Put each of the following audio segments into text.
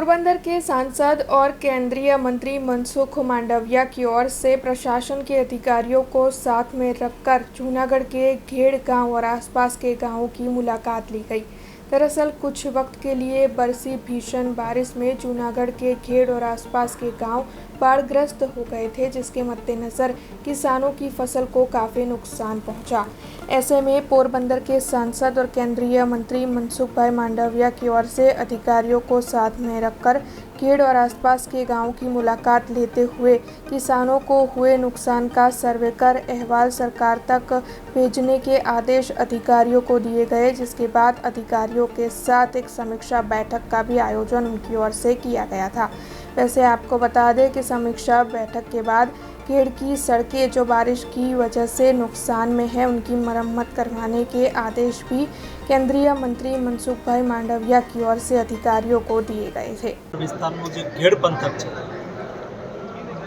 पोरबंदर के सांसद और केंद्रीय मंत्री मनसुख मांडविया की ओर से प्रशासन के अधिकारियों को साथ में रखकर जूनागढ़ के घेड़ गांव और आसपास के गांवों की मुलाकात ली गई। दरअसल कुछ वक्त के लिए बरसी भीषण बारिश में जूनागढ़ के घेड़ और आसपास के गांव बाढ़ग्रस्त हो गए थे, जिसके मद्देनजर किसानों की फसल को काफ़ी नुकसान पहुंचा। ऐसे में पोरबंदर के सांसद और केंद्रीय मंत्री मनसुख भाई मांडविया की ओर से अधिकारियों को साथ में रखकर घेड़ और आसपास के गांवों की मुलाकात लेते हुए किसानों को हुए नुकसान का सर्वे कर अहवाल सरकार तक भेजने के आदेश अधिकारियों को दिए गए, जिसके बाद अधिकारियों के साथ एक समीक्षा बैठक का भी आयोजन उनकी ओर से किया गया था। वैसे आपको बता दें कि समीक्षा बैठक के बाद घेड़ की सड़कें जो बारिश की वजह से नुकसान में है, उनकी मरम्मत करवाने के आदेश भी केंद्रीय मंत्री मनसुख भाई मांडविया की ओर से अधिकारियों को दिए गए थे। વિસ્તારનું જે ઘેડ પંથક છે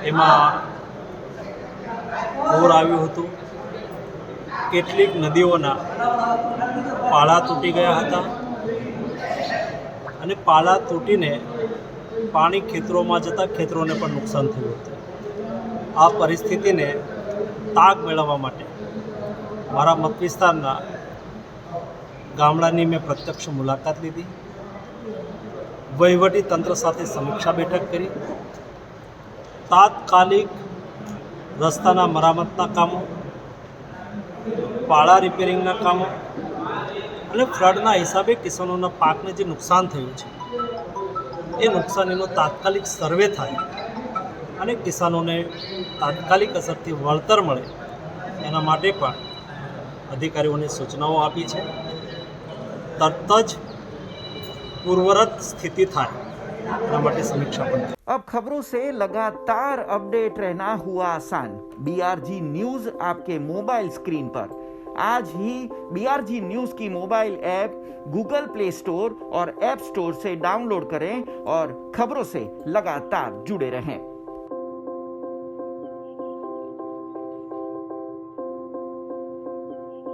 એમાં પૂર આવ્યું હતું। કેટલીક નદીઓના પાળા તૂટી ગયા હતા અને પાળા તૂટીને પાણી ખેતરોમાં જતાં ખેતરોને પણ નુકસાન થયું હતું। આ પરિસ્થિતિને તાગ મેળવવા માટે મારા મત વિસ્તારના ગામડાની મેં પ્રત્યક્ષ મુલાકાત લીધી, વહીવટી તંત્ર સાથે સમીક્ષા બેઠક કરી, તાત્કાલિક રસ્તાના મરામતના કામો, પાળા રિપેરિંગના કામો અને ફ્લડના હિસાબે કિસાનોના પાકને જે નુકસાન થયું છે એ નુકસાનીનો તાત્કાલિક સર્વે થાય અને કિસાનોને તાત્કાલિક અસરથી વળતર મળે એના માટે પણ અધિકારીઓને સૂચનાઓ આપી છે। તરત જ पूर्वरत स्थिति था समीक्षा पर। अब खबरों से लगातार अपडेट रहना हुआ आसान। BRG न्यूज आपके मोबाइल स्क्रीन पर। आज ही BRG न्यूज की mobile app Google play store और ऐप स्टोर से डाउनलोड करें और खबरों से लगातार जुड़े रहें।